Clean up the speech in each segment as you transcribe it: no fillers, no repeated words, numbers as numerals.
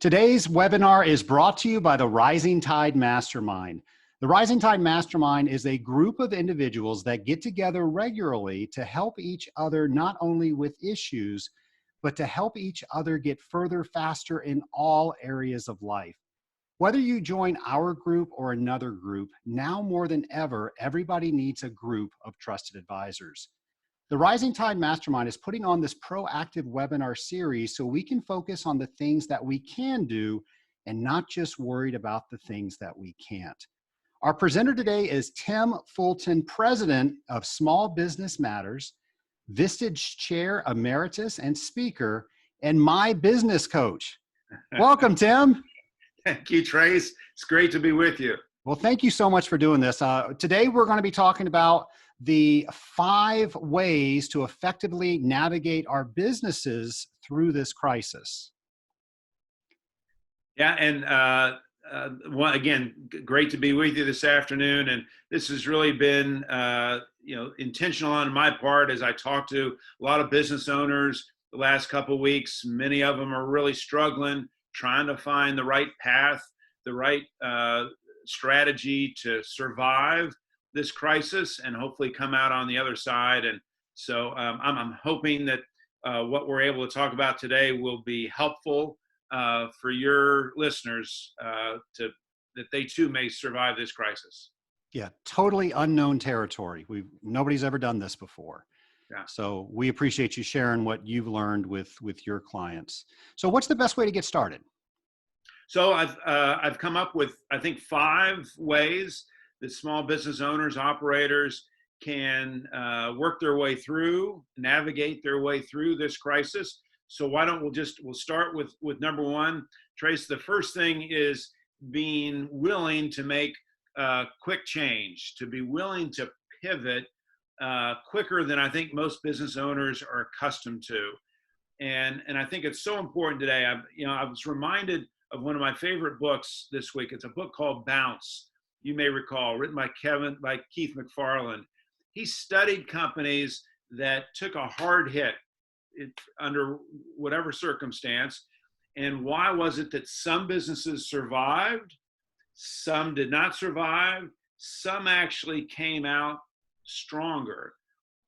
Today's webinar is brought to you by the Rising Tide Mastermind. The Rising Tide Mastermind is a group of individuals that get together regularly to help each other not only with issues, but to help each other get further faster in all areas of life. Whether you join our group or another group, now more than ever, everybody needs a group of trusted advisors. The Rising Tide Mastermind is putting on this proactive webinar series so we can focus on the things that we can do and not just worried about the things that we can't. Our presenter today is Tim Fulton, President of Small Business Matters, Vistage Chair Emeritus and Speaker, and my business coach. Welcome, Tim. Thank you, Trace. It's great to be with you. Well, thank you so much for doing this. Today, we're going to be talking about the 5 ways to effectively navigate our businesses through this crisis. Yeah, and again, great to be with you this afternoon. And this has really been, intentional on my part as I talk to a lot of business owners the last couple of weeks. Many of them are really struggling, trying to find the right path, the right strategy to survive this crisis and hopefully come out on the other side. And so I'm hoping that what we're able to talk about today will be helpful for your listeners that they too may survive this crisis. Yeah, totally unknown territory. Nobody's ever done this before. Yeah. So we appreciate you sharing what you've learned with your clients. So what's the best way to get started? So I've come up with, I think, 5 ways that small business owners, operators can work their way through, navigate their way through this crisis. So why don't we'll start with number 1. Trace, the first thing is being willing to make quick change, to be willing to pivot quicker than I think most business owners are accustomed to. And I think it's so important today. I was reminded of one of my favorite books this week. It's a book called Bounce. You may recall, written by Keith McFarland. He studied companies that took a hard hit under whatever circumstance. And why was it that some businesses survived, some did not survive, some actually came out stronger?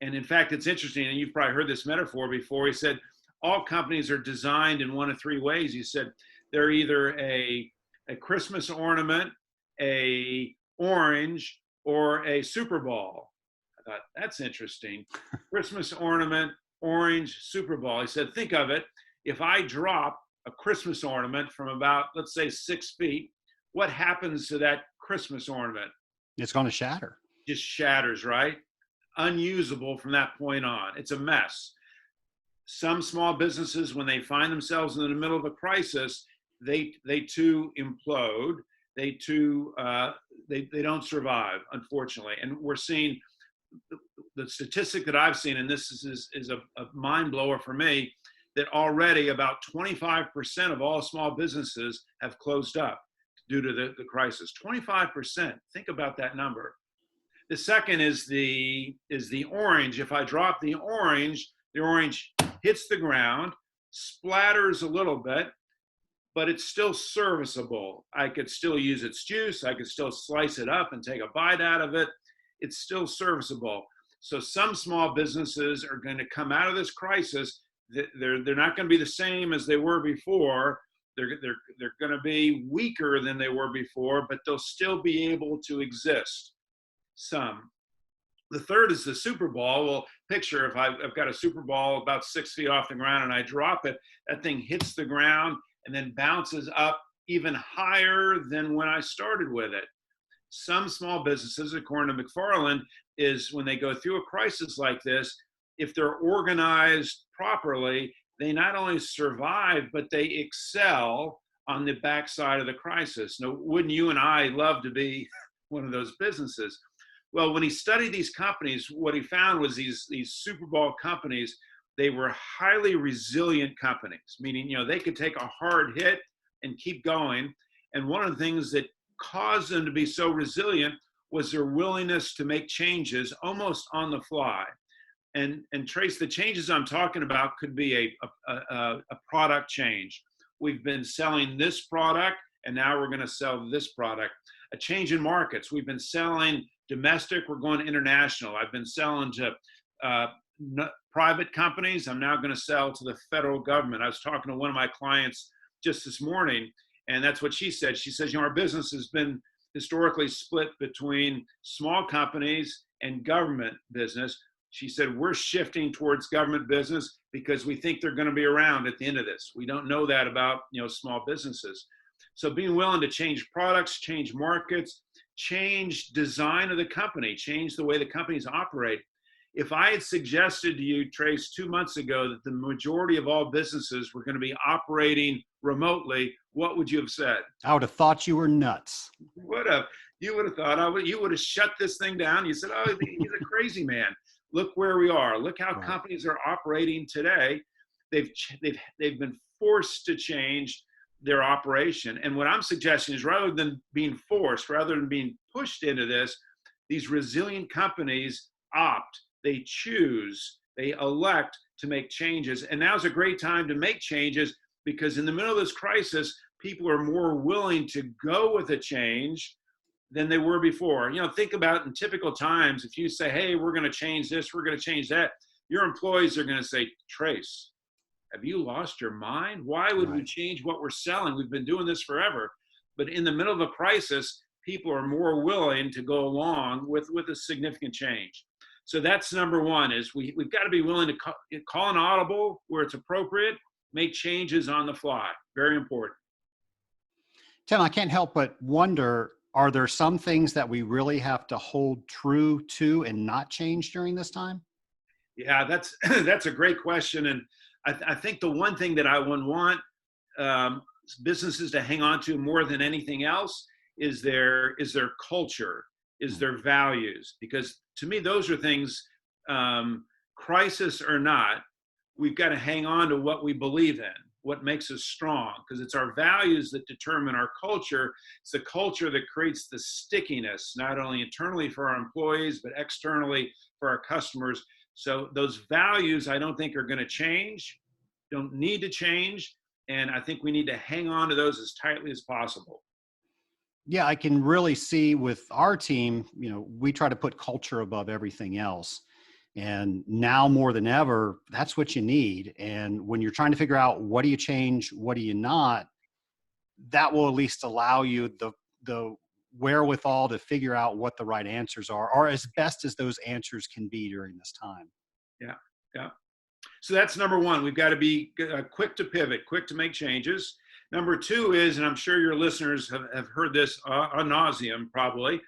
And in fact, it's interesting, and you've probably heard this metaphor before. He said, all companies are designed in one of 3 ways. He said, they're either a Christmas ornament, a orange, or a Super Bowl. I thought, that's interesting. Christmas ornament, orange, Super Bowl. He said, think of it. If I drop a Christmas ornament from about, let's say, 6 feet, what happens to that Christmas ornament? It's going to shatter. Just shatters, right? Unusable from that point on. It's a mess. Some small businesses, when they find themselves in the middle of a crisis, they too implode. They too they don't survive, unfortunately. And we're seeing the statistic that I've seen, and this is a mind blower for me, that already about 25% of all small businesses have closed up due to the crisis. 25%. Think about that number. The second is the orange. If I drop the orange hits the ground, splatters a little bit, but it's still serviceable. I could still use its juice. I could still slice it up and take a bite out of it. It's still serviceable. So some small businesses are going to come out of this crisis. They're not going to be the same as they were before. They're going to be weaker than they were before, but they'll still be able to exist. Some. The third is the Super Bowl. Well, picture if I've got a Super Bowl about 6 feet off the ground and I drop it, that thing hits the ground and then bounces up even higher than when I started with it. Some small businesses, according to McFarland, is when they go through a crisis like this, if they're organized properly, they not only survive, but they excel on the backside of the crisis. Now, wouldn't you and I love to be one of those businesses? Well, when he studied these companies, what he found was these Super Bowl companies, they were highly resilient companies, meaning, they could take a hard hit and keep going. And one of the things that caused them to be so resilient was their willingness to make changes almost on the fly. And Trace, the changes I'm talking about could be a product change, we've been selling this product, and now we're going to sell this product. A change in markets. We've been selling domestic, we're going international. I've been selling to private companies. I'm now going to sell to the federal government. I was talking to one of my clients just this morning, and that's what she said. She says, our business has been historically split between small companies and government business. She said, we're shifting towards government business because we think they're going to be around at the end of this. We don't know that about, small businesses. So being willing to change products, change markets, change design of the company, change the way the companies operate. If I had suggested to you, Trace, 2 months ago that the majority of all businesses were going to be operating remotely, what would you have said? I would have thought you were nuts. You would have thought you would have shut this thing down. You said, oh, he's a crazy man. Look where we are. Look how companies are operating today. They've been forced to change their operation. And what I'm suggesting is rather than being forced, rather than being pushed into this, these resilient companies opt, they choose, they elect to make changes. And now's a great time to make changes because in the middle of this crisis, people are more willing to go with a change than they were before. Think about in typical times, if you say, hey, we're going to change this, we're going to change that, your employees are going to say, Trace, have you lost your mind? Why would we change what we're selling? We've been doing this forever. But in the middle of a crisis, people are more willing to go along with a significant change. So that's number one, is we've got to be willing to call an audible where it's appropriate, make changes on the fly. Very important. Tim, I can't help but wonder, are there some things that we really have to hold true to and not change during this time? Yeah, that's a great question. And I think the one thing that I would want businesses to hang on to more than anything else is their culture, is their values. Because to me, those are things, crisis or not, we've got to hang on to what we believe in, what makes us strong, because it's our values that determine our culture. It's the culture that creates the stickiness, not only internally for our employees, but externally for our customers. So those values, I don't think are going to change, don't need to change. And I think we need to hang on to those as tightly as possible. Yeah, I can really see with our team, we try to put culture above everything else. And now more than ever, that's what you need. And when you're trying to figure out what do you change, what do you not, that will at least allow you the wherewithal to figure out what the right answers are, or as best as those answers can be during this time. Yeah. So that's number one. We've got to be quick to pivot, quick to make changes. Number two is, and I'm sure your listeners have heard this ad nauseum probably,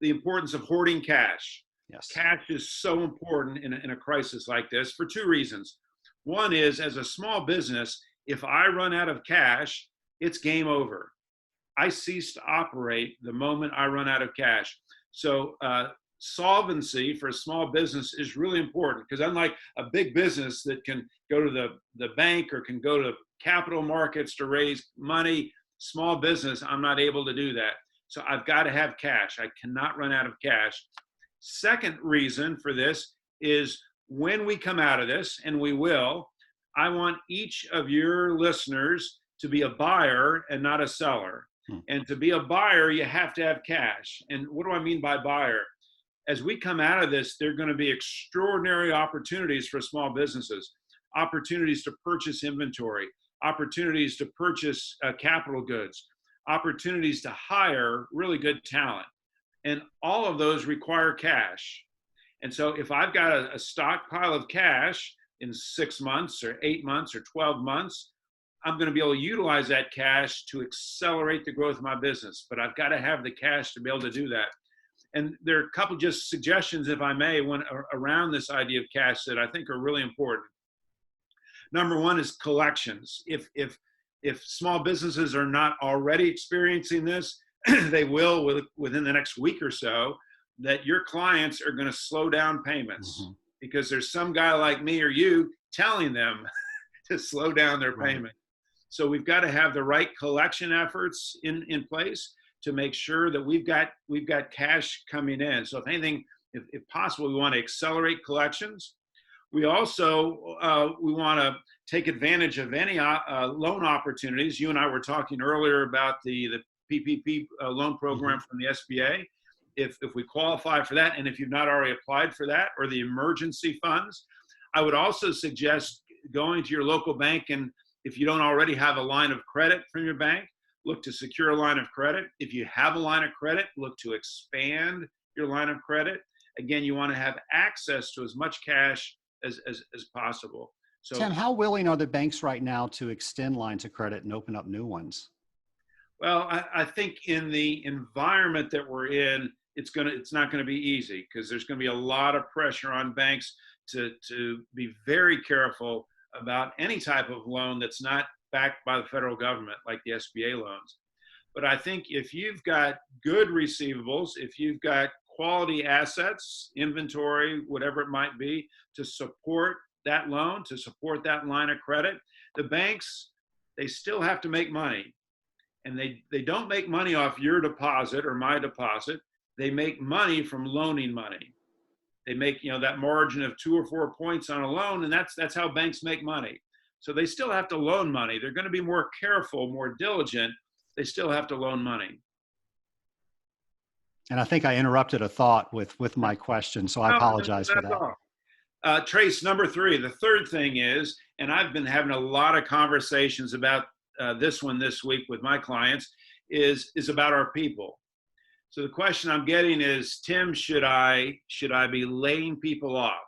the importance of hoarding cash. Yes. Cash is so important in a crisis like this for two reasons. One is, as a small business, if I run out of cash, it's game over. I cease to operate the moment I run out of cash. So solvency for a small business is really important, because unlike a big business that can go to the bank or can go to capital markets to raise money, small business, I'm not able to do that. So I've got to have cash. I cannot run out of cash. Second reason for this is when we come out of this, and we will, I want each of your listeners to be a buyer and not a seller. And to be a buyer, you have to have cash. And what do I mean by buyer? As we come out of this, there are going to be extraordinary opportunities for small businesses, opportunities to purchase inventory, opportunities to purchase capital goods, opportunities to hire really good talent. And all of those require cash. And so if I've got a stockpile of cash in 6 months or 8 months or 12 months, I'm going to be able to utilize that cash to accelerate the growth of my business. But I've got to have the cash to be able to do that. And there are a couple just suggestions, if I may, around this idea of cash that I think are really important. Number one is collections. If small businesses are not already experiencing this, they will within the next week or so, that your clients are going to slow down payments because there's some guy like me or you telling them to slow down their payment. So we've got to have the right collection efforts in place to make sure that we've got cash coming in. So if anything, if possible, we want to accelerate collections. We also we want to take advantage of any loan opportunities. You and I were talking earlier about the PPP loan program from the SBA. If we qualify for that, and if you've not already applied for that, or the emergency funds, I would also suggest going to your local bank, and if you don't already have a line of credit from your bank, look to secure a line of credit. If you have a line of credit, look to expand your line of credit. Again, you want to have access to as much cash as possible. So, Tim, how willing are the banks right now to extend lines of credit and open up new ones? well, I think in the environment that we're in, it's not going to be easy, because there's going to be a lot of pressure on banks to be very careful about any type of loan that's not backed by the federal government, like the SBA loans. But I think if you've got good receivables, if you've got quality assets, inventory, whatever it might be, to support that loan, to support that line of credit, the banks, they still have to make money. And they don't make money off your deposit or my deposit. They make money from loaning money. They make, that margin of 2 or 4 points on a loan, and that's how banks make money. So they still have to loan money. They're going to be more careful, more diligent. They still have to loan money. And I think I interrupted a thought with my question, so I apologize for that. Trace, number 3, the third thing is, and I've been having a lot of conversations about this one this week with my clients, is about our people. So the question I'm getting is, Tim, should I be laying people off?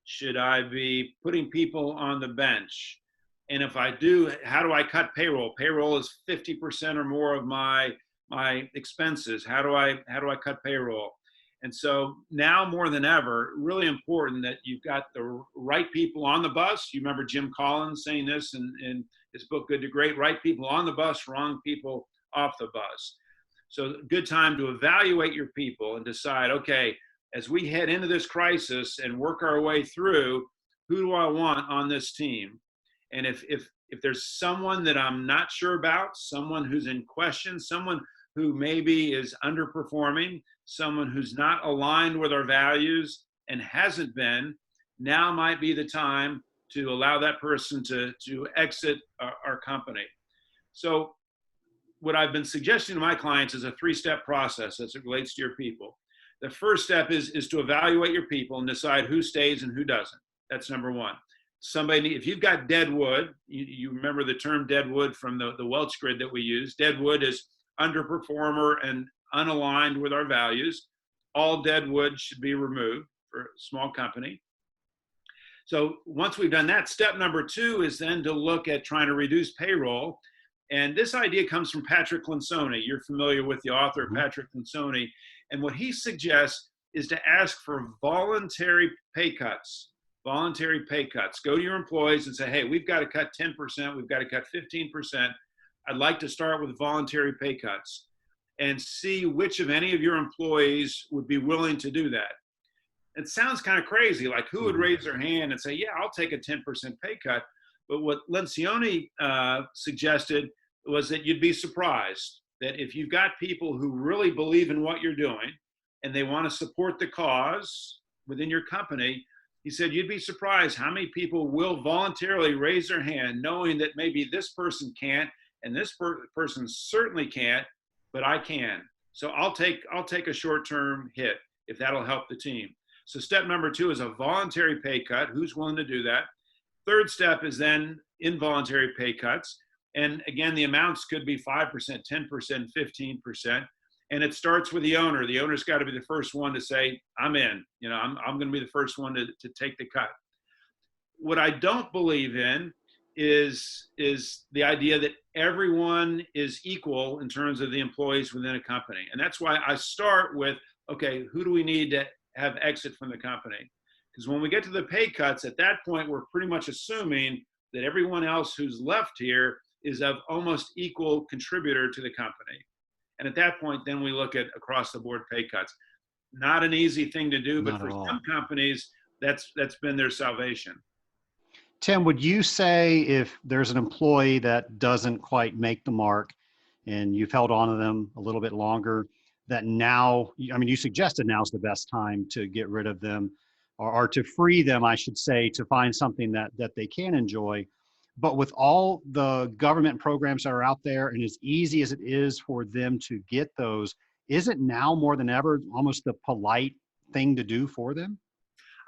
Should I be putting people on the bench? And if I do, how do I cut payroll? Payroll is 50% or more of my expenses. How do I cut payroll? And so now more than ever, really important that you've got the right people on the bus. You remember Jim Collins saying this in his book, Good to Great: right people on the bus, wrong people off the bus. So good time to evaluate your people and decide, okay, as we head into this crisis and work our way through, who do I want on this team? And if there's someone that I'm not sure about, someone who's in question, someone who maybe is underperforming, someone who's not aligned with our values and hasn't been, now might be the time to allow that person to exit our company. So what I've been suggesting to my clients is a 3-step process as it relates to your people. The first step is to evaluate your people and decide who stays and who doesn't. That's number 1. If you've got dead wood, you remember the term dead wood from the Welch Grid that we use. Dead wood is underperformer and unaligned with our values. All dead wood should be removed for a small company. So once we've done that, step number 2 is then to look at trying to reduce payroll. And this idea comes from Patrick Lencioni. You're familiar with the author, Patrick Lencioni. And what he suggests is to ask for voluntary pay cuts. Voluntary pay cuts. Go to your employees and say, hey, we've got to cut 10%. We've got to cut 15%. I'd like to start with voluntary pay cuts, and see which of any of your employees would be willing to do that. It sounds kind of crazy, like who would raise their hand and say, yeah, I'll take a 10% pay cut. But what Lencioni suggested was that you'd be surprised that if you've got people who really believe in what you're doing and they want to support the cause within your company, he said you'd be surprised how many people will voluntarily raise their hand, knowing that maybe this person can't and this person certainly can't, but I can. So I'll take a short-term hit if that'll help the team. So step number 2 is a voluntary pay cut. Who's willing to do that? Third step is then involuntary pay cuts. And again, the amounts could be 5%, 10%, 15%. And it starts with the owner. The owner's got to be the first one to say, I'm in. I'm going to be the first one to take the cut. What I don't believe in is the idea that everyone is equal in terms of the employees within a company. And that's why I start with, okay, who do we need to have exit from the company? Because when we get to the pay cuts, at that point, we're pretty much assuming that everyone else who's left here is of almost equal contributor to the company. And at that point, then we look at across the board pay cuts. Not an easy thing to do, but for some companies, that's been their salvation. Tim, would you say if there's an employee that doesn't quite make the mark and you've held on to them a little bit longer, that now, you suggested now's the best time to get rid of them or to free them, I should say, to find something that they can enjoy. But with all the government programs that are out there, and as easy as it is for them to get those, is it now more than ever almost the polite thing to do for them?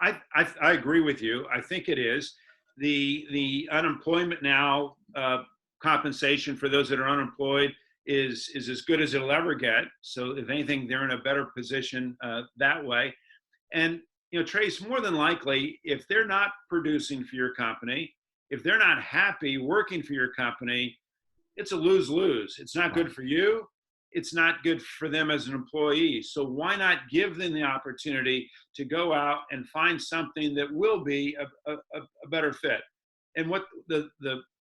I agree with you. I think it is. The unemployment now, compensation for those that are unemployed is as good as it'll ever get. So if anything, they're in a better position that way. And Trace, more than likely, if they're not producing for your company, if they're not happy working for your company, it's a lose-lose. It's not good for you. It's not good for them as an employee. So why not give them the opportunity to go out and find something that will be a better fit? And what the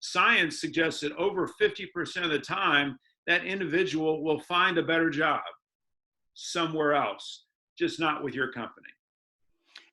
science suggests that over 50% of the time, that individual will find a better job somewhere else, just not with your company.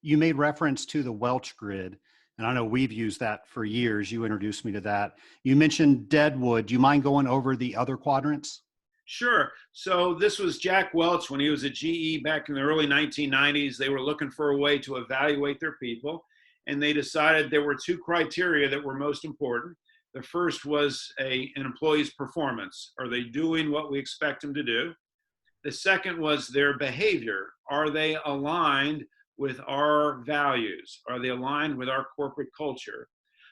You made reference to the Welch Grid, and I know we've used that for years. You introduced me to that. You mentioned Deadwood. Do you mind going over the other quadrants? Sure. So this was Jack Welch when he was at GE back in the early 1990s. They were looking for a way to evaluate their people, and they decided there were two criteria that were most important. The first was an employee's performance. Are they doing what we expect them to do? The second was their behavior. Are they aligned with our values? Are they aligned with our corporate culture?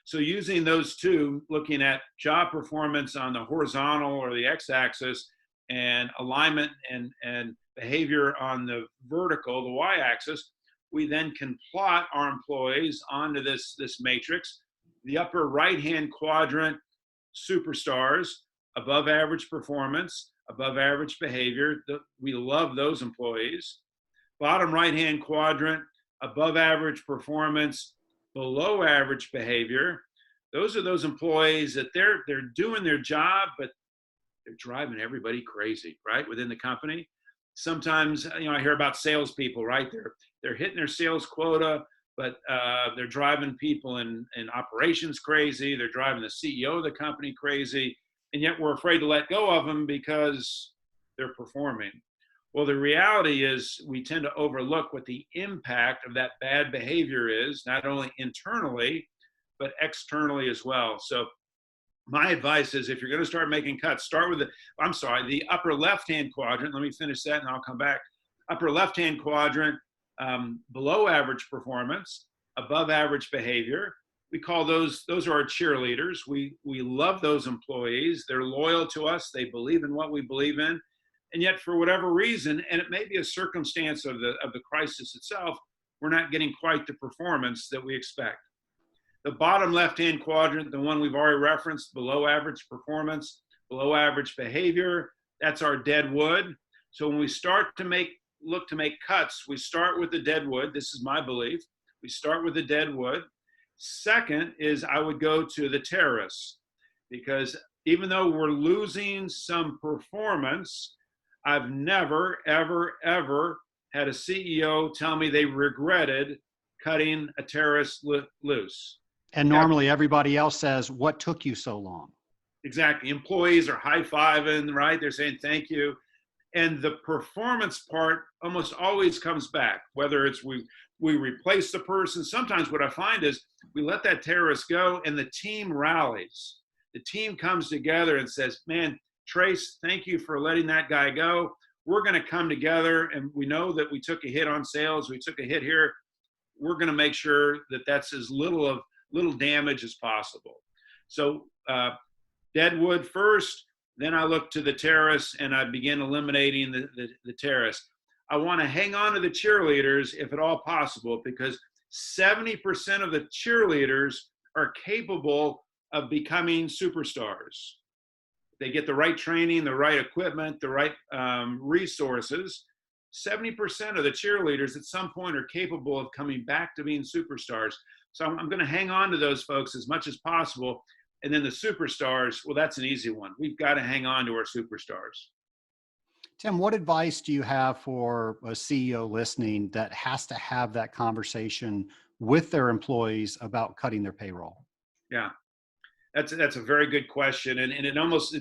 So using those two, looking at job performance on the horizontal or the x-axis, and alignment and behavior on the vertical, the y-axis, we then can plot our employees onto this matrix. The upper right-hand quadrant, superstars, above average performance, above average behavior. We love those employees. Bottom right-hand quadrant, above average performance, below average behavior. Those are those employees that they're doing their job, but they're driving everybody crazy, right, within the company. Sometimes, I hear about salespeople, right? They're hitting their sales quota, but they're driving people in operations crazy. They're driving the CEO of the company crazy, and yet we're afraid to let go of them because they're performing. Well, the reality is we tend to overlook what the impact of that bad behavior is, not only internally, but externally as well. So my advice is if you're going to start making cuts, start with the upper left-hand quadrant. Let me finish that and I'll come back. Upper left-hand quadrant, below average performance, above average behavior. We call those are our cheerleaders. We love those employees. They're loyal to us. They believe in what we believe in. And yet for whatever reason, and it may be a circumstance of the crisis itself, we're not getting quite the performance that we expect. The bottom left-hand quadrant, the one we've already referenced, below average performance, below average behavior, that's our dead wood. So when we start to look to make cuts, we start with the dead wood. This is my belief. We start with the dead wood. Second is I would go to the terrorists, because even though we're losing some performance, I've never, ever, ever had a CEO tell me they regretted cutting a terrorist loose. And normally everybody else says, what took you so long? Exactly. Employees are high-fiving, right? They're saying thank you. And the performance part almost always comes back, whether it's we replace the person. Sometimes what I find is we let that terrorist go and the team rallies. The team comes together and says, man, Trace, thank you for letting that guy go. We're going to come together, and we know that we took a hit on sales. We took a hit here. We're going to make sure that that's as little damage as possible. So deadwood first, then I look to the terrorists and I begin eliminating the terrorists. I want to hang on to the cheerleaders if at all possible, because 70% of the cheerleaders are capable of becoming superstars. They get the right training, the right equipment, the right resources. 70% of the cheerleaders at some point are capable of coming back to being superstars. So I'm going to hang on to those folks as much as possible. And then the superstars, well, that's an easy one. We've got to hang on to our superstars. Tim, what advice do you have for a CEO listening that has to have that conversation with their employees about cutting their payroll? Yeah, that's a very good question. And it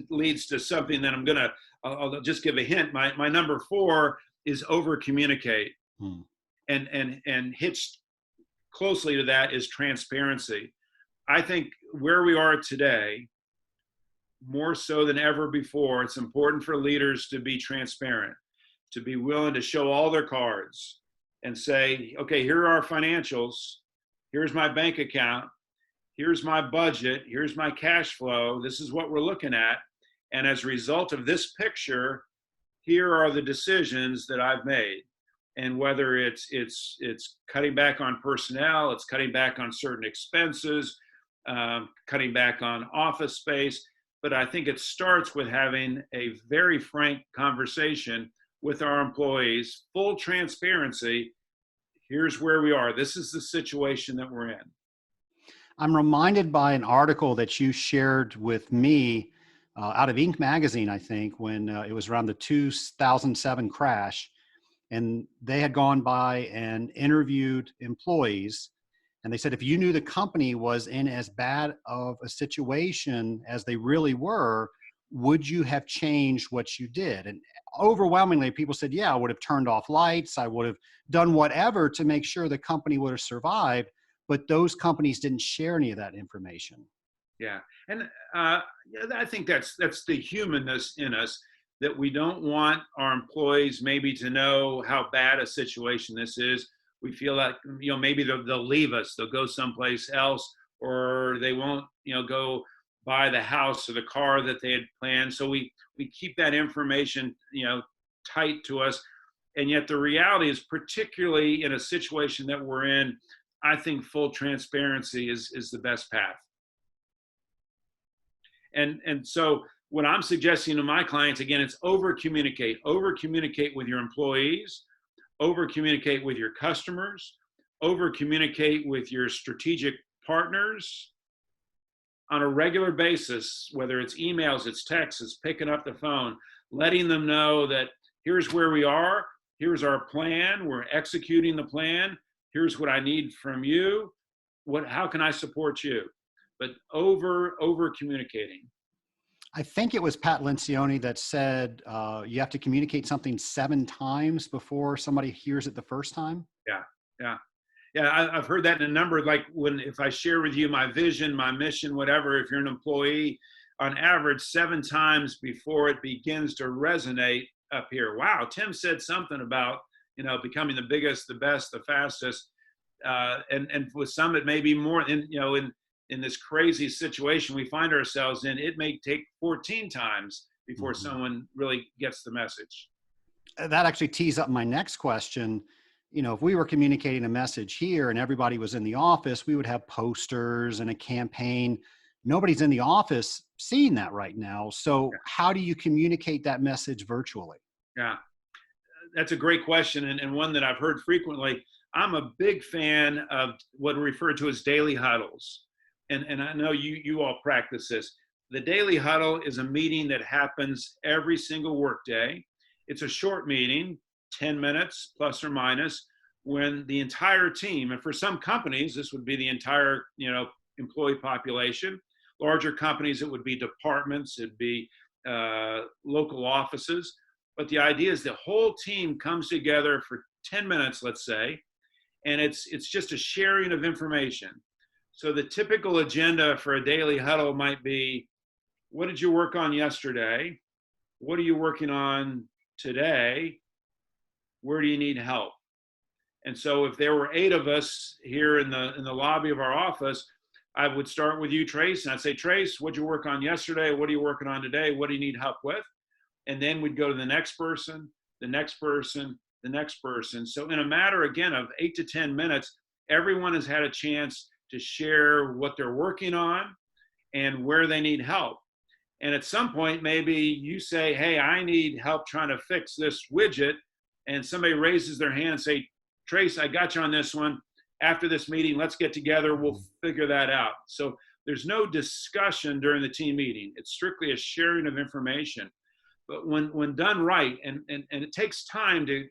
leads to something that I'll just give a hint. My number 4 is overcommunicate. And hitched closely to that is transparency. I think where we are today, more so than ever before, it's important for leaders to be transparent, to be willing to show all their cards and say, okay, here are our financials. Here's my bank account. Here's my budget. Here's my cash flow. This is what we're looking at. And as a result of this picture, here are the decisions that I've made. And whether it's cutting back on personnel, it's cutting back on certain expenses, cutting back on office space. But I think it starts with having a very frank conversation with our employees, full transparency. Here's where we are. This is the situation that we're in. I'm reminded by an article that you shared with me out of Inc. magazine, I think, when it was around the 2007 crash. And they had gone by and interviewed employees. And they said, if you knew the company was in as bad of a situation as they really were, would you have changed what you did? And overwhelmingly, people said, yeah, I would have turned off lights. I would have done whatever to make sure the company would have survived. But those companies didn't share any of that information. Yeah. And I think that's the humanness in us, that we don't want our employees maybe to know how bad a situation this is. We feel like, maybe they'll leave us, they'll go someplace else, or they won't, go buy the house or the car that they had planned. So we keep that information, tight to us. And yet the reality is, particularly in a situation that we're in, I think full transparency is the best path. And so what I'm suggesting to my clients, again, it's over-communicate. Over-communicate with your employees, over-communicate with your customers, over-communicate with your strategic partners on a regular basis, whether it's emails, it's texts, it's picking up the phone, letting them know that here's where we are, here's our plan, we're executing the plan, here's what I need from you, how can I support you? But over-communicating. I think it was Pat Lencioni that said you have to communicate something 7 times before somebody hears it the first time. Yeah. I've heard that in a number, like if I share with you my vision, my mission, whatever, if you're an employee, on average 7 times before it begins to resonate up here. Wow, Tim said something about, becoming the biggest, the best, the fastest. And with some, it may be more in this crazy situation we find ourselves in, it may take 14 times before someone really gets the message. That actually tees up my next question. If we were communicating a message here and everybody was in the office, we would have posters and a campaign. Nobody's in the office seeing that right now. So how do you communicate that message virtually? Yeah, that's a great question, and one that I've heard frequently. I'm a big fan of what are referred to as daily huddles. And I know you all practice this. The daily huddle is a meeting that happens every single workday. It's a short meeting, 10 minutes plus or minus, when the entire team, and for some companies, this would be the entire, employee population. Larger companies, it would be departments, it'd be local offices. But the idea is the whole team comes together for 10 minutes, let's say, and it's just a sharing of information. So the typical agenda for a daily huddle might be, what did you work on yesterday? What are you working on today? Where do you need help? And so if there were 8 of us here in the lobby of our office, I would start with you, Trace, and I'd say, Trace, what'd you work on yesterday? What are you working on today? What do you need help with? And then we'd go to the next person, the next person, the next person. So in a matter, again, of 8 to 10 minutes, everyone has had a chance to share what they're working on and where they need help. And at some point, maybe you say, hey, I need help trying to fix this widget. And somebody raises their hand and say, Trace, I got you on this one. After this meeting, let's get together. We'll figure that out. So there's no discussion during the team meeting. It's strictly a sharing of information. But when done right, and it takes time to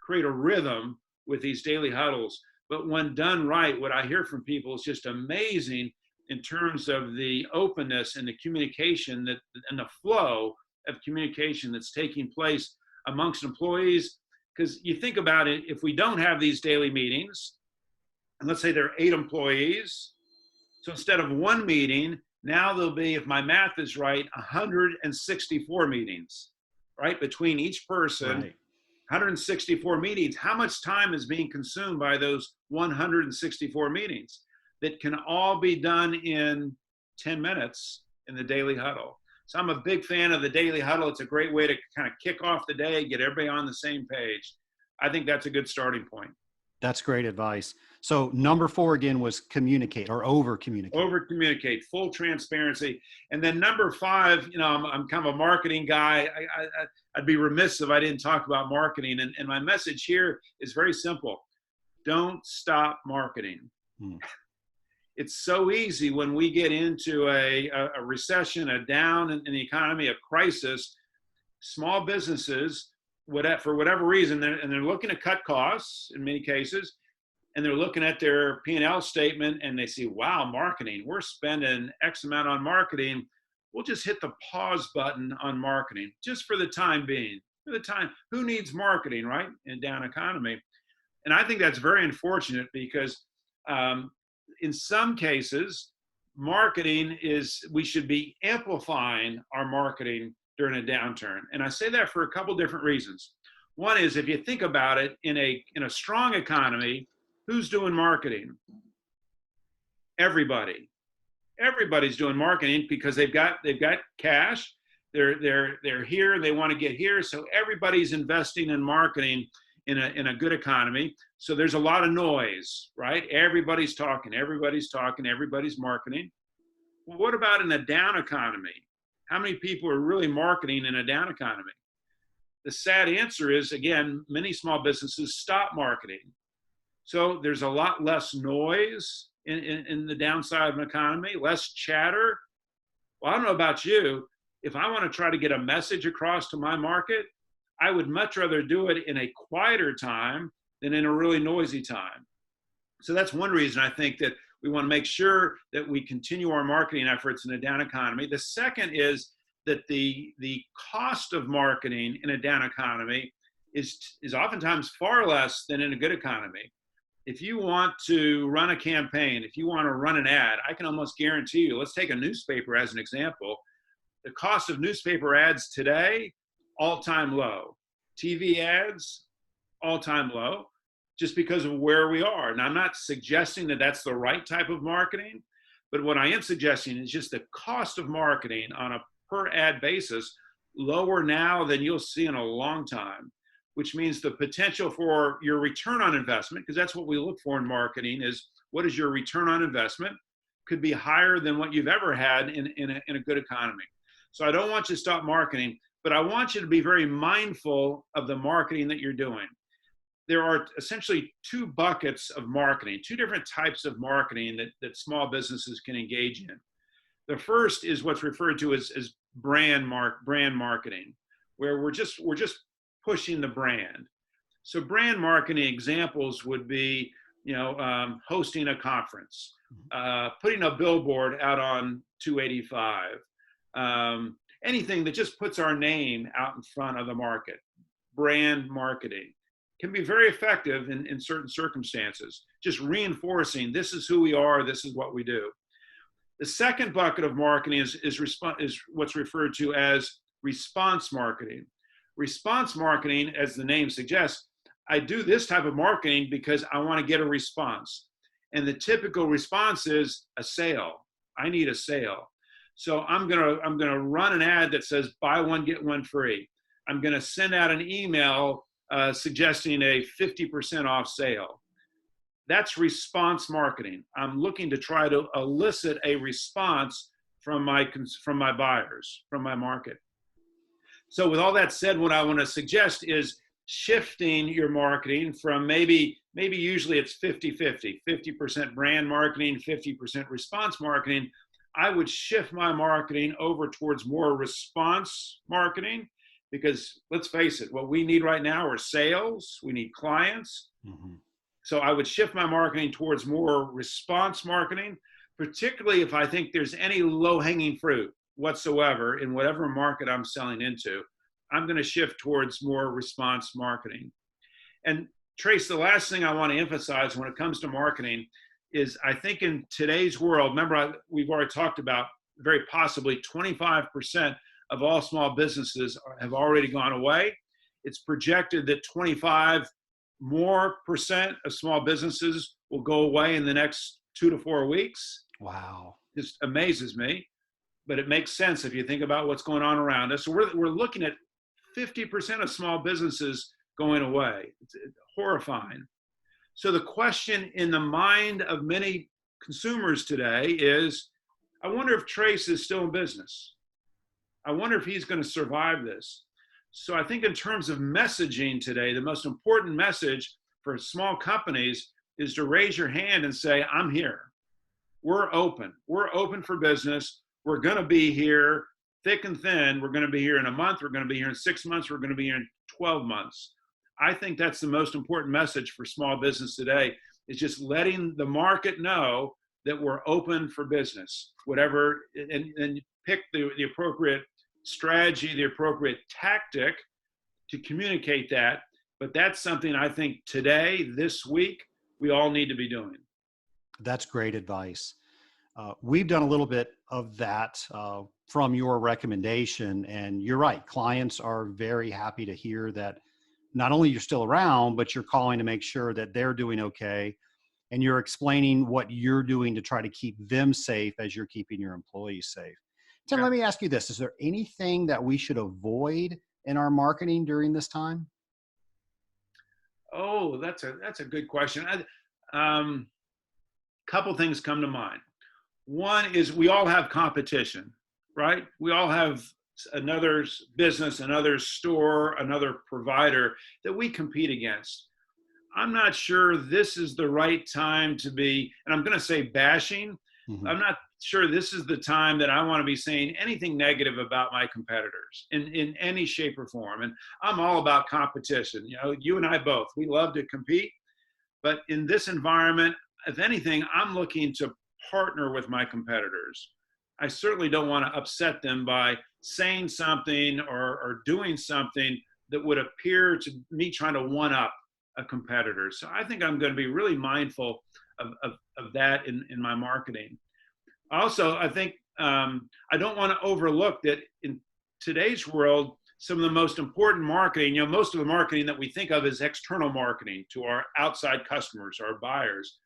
create a rhythm with these daily huddles, but when done right, what I hear from people is just amazing in terms of the openness and the communication and the flow of communication that's taking place amongst employees. Because you think about it, if we don't have these daily meetings, and let's say there are 8 employees, So instead of one meeting, now there'll be, if my math is right, 164 meetings, right? Between each person, Right. 164 meetings. How much time is being consumed by those 164 meetings that can all be done in 10 minutes in the daily huddle? So I'm a big fan of the daily huddle. It's a great way to kind of kick off the day, get everybody on the same page. I think that's a good starting point. That's great advice. So number 4 again was communicate or over communicate. Over communicate, full transparency. And then number 5, I'm kind of a marketing guy. I'd be remiss if I didn't talk about marketing. And my message here is very simple. Don't stop marketing. It's so easy when we get into a recession, a down in the economy, a crisis. Small businesses, for whatever reason, they're looking to cut costs in many cases, and they're looking at their P&L statement and they see, wow, marketing, we're spending X amount on marketing. We'll just hit the pause button on marketing just for the time being. Who needs marketing, right? In a down economy. And I think that's very unfortunate because in some cases, we should be amplifying our marketing during a downturn. And I say that for a couple different reasons. One is, if you think about it, in a strong economy, who's doing marketing? Everybody. Everybody's doing marketing because they've got cash. They're here and they want to get here. So everybody's investing in marketing in a good economy. So there's a lot of noise, right? Everybody's talking, everybody's marketing. Well, what about in a down economy? How many people are really marketing in a down economy? The sad answer is, again, many small businesses stop marketing. So there's a lot less noise in the downside of an economy, less chatter. Well, I don't know about you. If I want to try to get a message across to my market, I would much rather do it in a quieter time than in a really noisy time. So that's one reason I think that we want to make sure that we continue our marketing efforts in a down economy. The second is that the cost of marketing in a down economy is oftentimes far less than in a good economy. If you want to run a campaign, if you want to run an ad, I can almost guarantee you, let's take a newspaper as an example. The cost of newspaper ads today, all-time low. TV ads, all-time low, just because of where we are. Now, I'm not suggesting that that's the right type of marketing, but what I am suggesting is just the cost of marketing on a per ad basis lower now than you'll see in a long time, which means the potential for your return on investment, because that's what we look for in marketing, is what is your return on investment, could be higher than what you've ever had in a good economy. So I don't want you to stop marketing, but I want you to be very mindful of the marketing that you're doing. There are essentially 2 buckets of marketing, 2 different types of marketing that small businesses can engage in. The first is what's referred to as brand marketing, where we're just pushing the brand. So brand marketing examples would be, hosting a conference, putting a billboard out on 285, anything that just puts our name out in front of the market. Brand marketing can be very effective in certain circumstances, just reinforcing this is who we are, this is what we do. The second bucket of marketing is what's referred to as response marketing. Response marketing, as the name suggests, I do this type of marketing because I want to get a response. And the typical response is a sale. I need a sale. So I'm gonna run an ad that says buy one, get one free. I'm gonna send out an email suggesting a 50% off sale. That's response marketing. I'm looking to try to elicit a response from my buyers, from my market. So with all that said, what I want to suggest is shifting your marketing from maybe usually it's 50-50, 50% brand marketing, 50% response marketing. I would shift my marketing over towards more response marketing, because let's face it, what we need right now are sales. We need clients. Mm-hmm. So I would shift my marketing towards more response marketing, particularly if I think there's any low-hanging fruit whatsoever in whatever market I'm selling into. I'm going to shift towards more response marketing. And Trace, the last thing I want to emphasize when it comes to marketing is I think in today's world, remember we've already talked about very possibly 25% of all small businesses have already gone away. It's projected that 25% more of small businesses will go away in the next 2 to 4 weeks. Wow. Just amazes me, but it makes sense if you think about what's going on around us. So we're looking at 50% of small businesses going away. It's horrifying. So the question in the mind of many consumers today is, I wonder if Trace is still in business. I wonder if he's going to survive this. So I think in terms of messaging today, the most important message for small companies is to raise your hand and say, I'm here. We're open. We're open for business. We're going to be here thick and thin. We're going to be here in a month. We're going to be here in 6 months. We're going to be here in 12 months. I think that's the most important message for small business today, is just letting the market know that we're open for business, whatever, and pick the appropriate strategy, the appropriate tactic to communicate that. But that's something I think today, this week, we all need to be doing. That's great advice. We've done a little bit of that from your recommendation, and you're right. Clients are very happy to hear that not only you're still around, but you're calling to make sure that they're doing okay, and you're explaining what you're doing to try to keep them safe as you're keeping your employees safe. Tim, let me ask you this. Is there anything that we should avoid in our marketing during this time? Oh, that's a good question. Couple things come to mind. One is we all have competition, right? We all have another business, another store, another provider that we compete against. I'm not sure this is the right time to be, and I'm going to say bashing. I'm not sure this is the time that I want to be saying anything negative about my competitors in any shape or form. And I'm all about competition. You know, you and I both, we love to compete, but in this environment, if anything, I'm looking to partner with my competitors. I certainly don't want to upset them by saying something or doing something that would appear to me trying to one up a competitor. So I think I'm going to be really mindful of that in my marketing. Also, I think I don't want to overlook that in today's world, some of the most important marketing, you know, most of the marketing that we think of is external marketing to our outside customers, our buyers.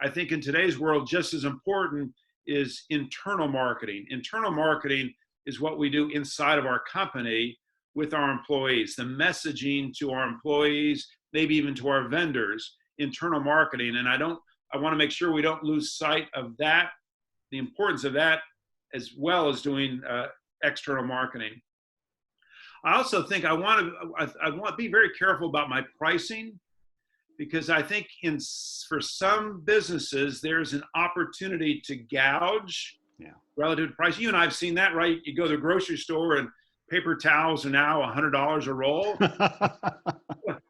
I think in today's world, just as important is internal marketing. Internal marketing is what we do inside of our company with our employees, the messaging to our employees, maybe even to our vendors, internal marketing. And I want to make sure we don't lose sight of that, the importance of that, as well as doing external marketing. I also think I want to be very careful about my pricing, because I think for some businesses, there's an opportunity to gouge relative to price. You and I have seen that, right? You go to the grocery store and paper towels are now $100 a roll.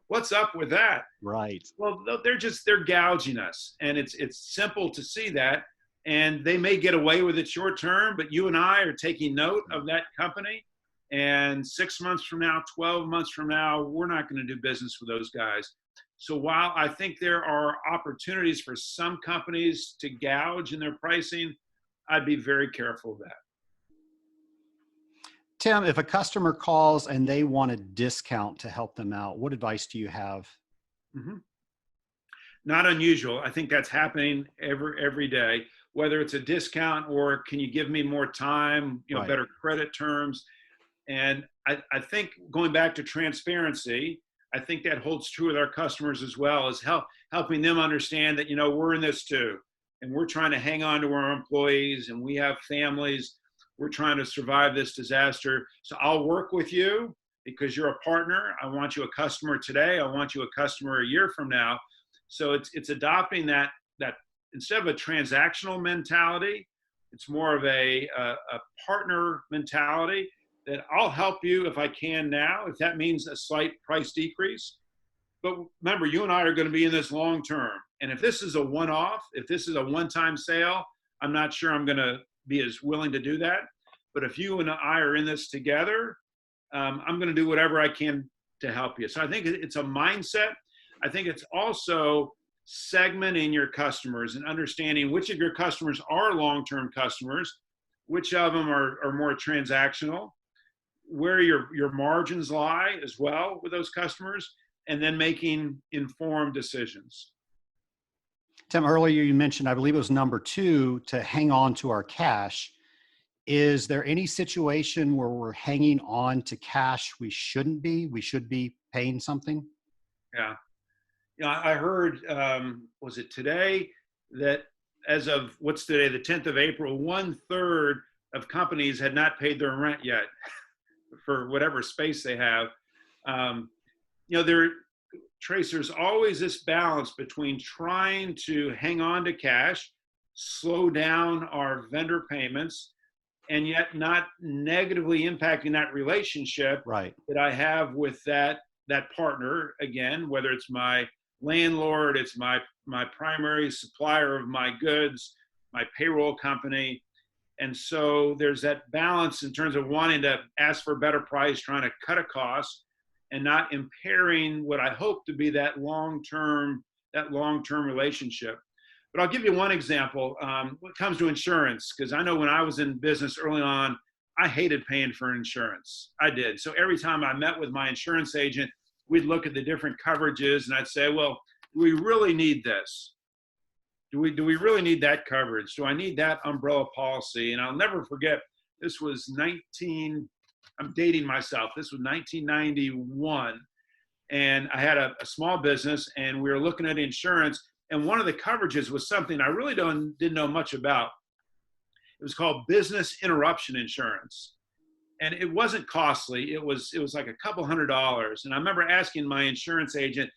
What's up with that? Right. Well, they're gouging us, and it's simple to see that, and they may get away with it short term, but you and I are taking note of that company, and 6 months from now, 12 months from now, we're not going to do business with those guys. So while I think there are opportunities for some companies to gouge in their pricing, I'd be very careful of that. Tim, if a customer calls and they want a discount to help them out, what advice do you have? Not unusual. I think that's happening every day, whether it's a discount or can you give me more time, you know, better credit terms. And I think going back to transparency, I think that holds true with our customers as well, as helping them understand that, you know, we're in this too. And we're trying to hang on to our employees, and we have families. We're trying to survive this disaster. So I'll work with you because you're a partner. I want you a customer today. I want you a customer a year from now. So it's adopting that instead of a transactional mentality, it's more of a partner mentality, that I'll help you if I can now, if that means a slight price decrease. But remember, you and I are going to be in this long term. And if this is a one-off, if this is a one-time sale, I'm not sure I'm going to be as willing to do that. But if you and I are in this together, I'm going to do whatever I can to help you. So I think it's a mindset. I think it's also segmenting your customers and understanding which of your customers are long-term customers, which of them are more transactional, where your margins lie as well with those customers, and then making informed decisions. Tim, earlier you mentioned, I believe it was number 2, to hang on to our cash. Is there any situation where we're hanging on to cash we shouldn't be? We should be paying something? Yeah. I heard, was it today, that as of what's today, the 10th of April, 1/3 of companies had not paid their rent yet for whatever space they have. Trace, there's always this balance between trying to hang on to cash, slow down our vendor payments, and yet not negatively impacting that relationship Right. that I have with that partner. Again, whether it's my landlord, it's my primary supplier of my goods, my payroll company. And so there's that balance in terms of wanting to ask for a better price, trying to cut a cost, and not impairing what I hope to be that long-term relationship. But I'll give you one example when it comes to insurance, because I know when I was in business early on, I hated paying for insurance. I did. So every time I met with my insurance agent, we'd look at the different coverages, and I'd say, well, do we really need this? Do we really need that coverage? Do I need that umbrella policy? And I'll never forget, this was I'm dating myself. This was 1991. And I had a small business, and we were looking at insurance. And one of the coverages was something I really didn't know much about. It was called business interruption insurance. And it wasn't costly. It was like a couple $100s. And I remember asking my insurance agent,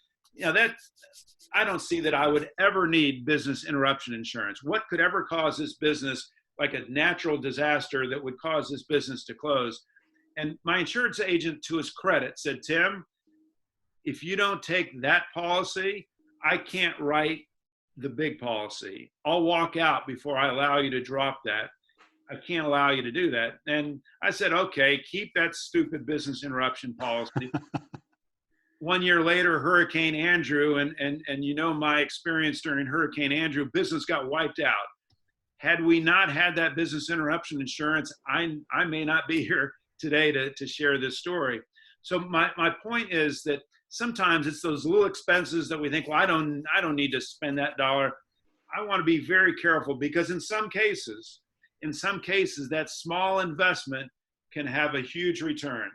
I don't see that I would ever need business interruption insurance. What could ever cause this business, like a natural disaster that would cause this business to close? And my insurance agent, to his credit, said, Tim, if you don't take that policy, I can't write the big policy. I'll walk out before I allow you to drop that. I can't allow you to do that. And I said, okay, keep that stupid business interruption policy. 1 year later, Hurricane Andrew, and my experience during Hurricane Andrew, business got wiped out. Had we not had that business interruption insurance, I may not be here today to share this story. So my point is that sometimes it's those little expenses that we think, well, I don't need to spend that dollar. I want to be very careful, because in some cases, that small investment can have a huge return.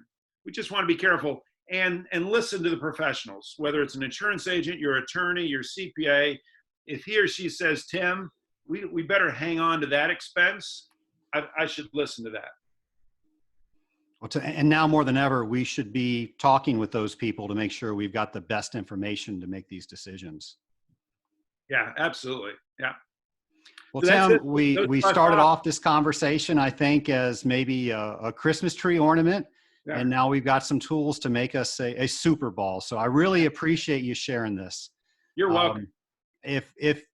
We just want to be careful and listen to the professionals, whether it's an insurance agent, your attorney, your CPA. If he or she says, Tim, we better hang on to that expense, I should listen to that. And now more than ever, we should be talking with those people to make sure we've got the best information to make these decisions. Yeah, absolutely. Yeah. Well, so Tim, we started off this conversation, I think, as maybe a Christmas tree ornament. Yeah. And now we've got some tools to make us a Super Bowl. So I really appreciate you sharing this. You're welcome. If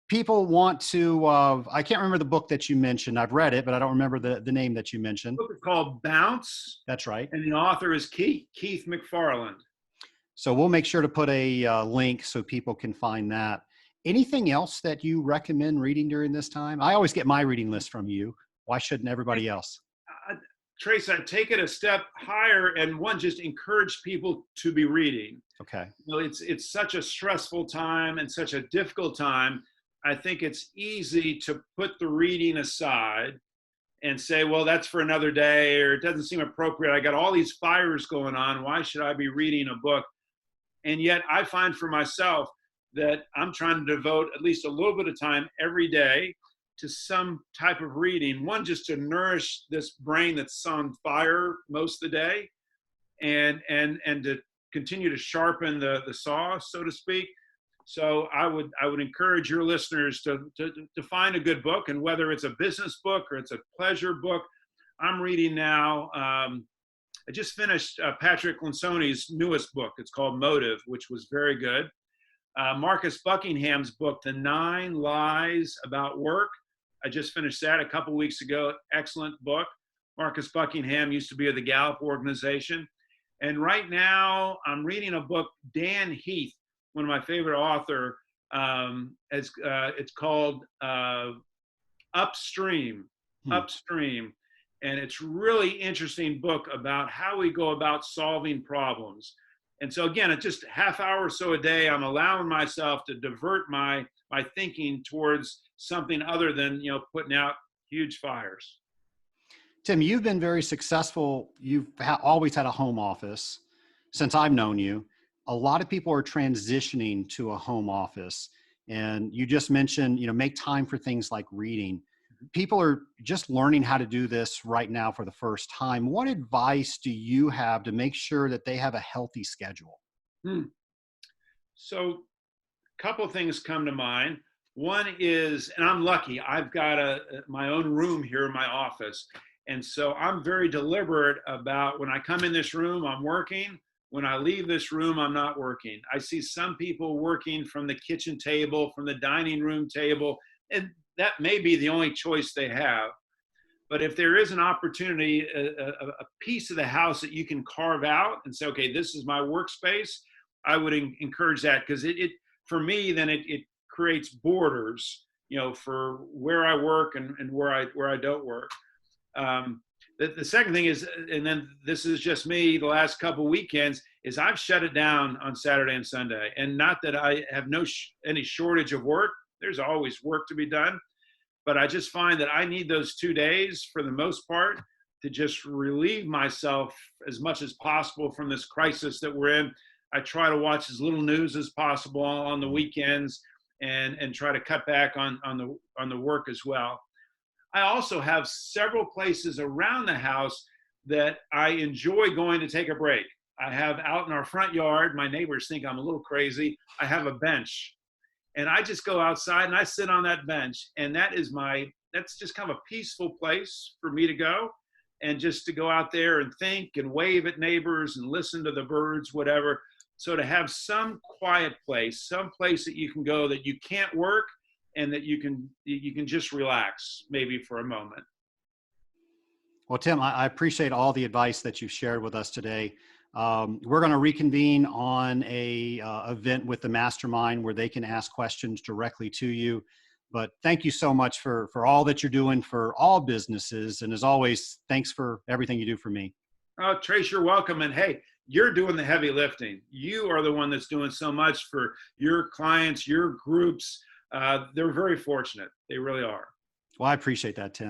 people want to, I can't remember the book that you mentioned. I've read it, but I don't remember the name that you mentioned. The book is called Bounce. That's right. And the author is Keith McFarland. So we'll make sure to put a link so people can find that. Anything else that you recommend reading during this time? I always get my reading list from you. Why shouldn't everybody else? Trace, I'd take it a step higher, and just encourage people to be reading. Okay. It's such a stressful time and such a difficult time. I think it's easy to put the reading aside and say, well, that's for another day, or it doesn't seem appropriate. I got all these fires going on. Why should I be reading a book? And yet I find for myself that I'm trying to devote at least a little bit of time every day to some type of reading. One, just to nourish this brain that's on fire most of the day, and to continue to sharpen the saw, so to speak. So I would encourage your listeners to find a good book, and whether it's a business book or it's a pleasure book. I'm reading now, I just finished Patrick Lencioni's newest book. It's called Motive, which was very good. Marcus Buckingham's book, The 9 Lies About Work. I just finished that a couple weeks ago. Excellent book. Marcus Buckingham used to be of the Gallup organization. And right now I'm reading a book, Dan Heath, one of my favorite author, It's called Upstream. Hmm. Upstream. And it's really interesting book about how we go about solving problems. And so again, it's just a half hour or so a day. I'm allowing myself to divert my thinking towards something other than putting out huge fires. Tim, you've been very successful. You've always had a home office since I've known you. A lot of people are transitioning to a home office. And you just mentioned, make time for things like reading. People are just learning how to do this right now for the first time. What advice do you have to make sure that they have a healthy schedule? Hmm. So a couple of things come to mind. One is, and I'm lucky, I've got my own room here in my office. And so I'm very deliberate about when I come in this room, I'm working. When I leave this room, I'm not working. I see some people working from the kitchen table, from the dining room table, and that may be the only choice they have. But if there is an opportunity, a piece of the house that you can carve out and say, okay, this is my workspace, I would encourage that, because it for me, then it creates borders, for where I work and where I don't work. The second thing is, and then this is just me, the last couple weekends, is I've shut it down on Saturday and Sunday. And not that I have any shortage of work. There's always work to be done. But I just find that I need those 2 days for the most part to just relieve myself as much as possible from this crisis that we're in. I try to watch as little news as possible on the weekends and try to cut back on the work as well. I also have several places around the house that I enjoy going to take a break. I have out in our front yard, my neighbors think I'm a little crazy, I have a bench. And I just go outside and I sit on that bench. And that's just kind of a peaceful place for me to go. And just to go out there and think and wave at neighbors and listen to the birds, whatever. So to have some quiet place, some place that you can go that you can't work, and that you can just relax maybe for a moment. Well, Tim, I appreciate all the advice that you've shared with us today. We're going to reconvene on a event with the mastermind where they can ask questions directly to you. But thank you so much for all that you're doing for all businesses. And as always, thanks for everything you do for me. Trace, you're welcome. And hey, you're doing the heavy lifting. You are the one that's doing so much for your clients, your groups. They're very fortunate. They really are. Well, I appreciate that, Tim.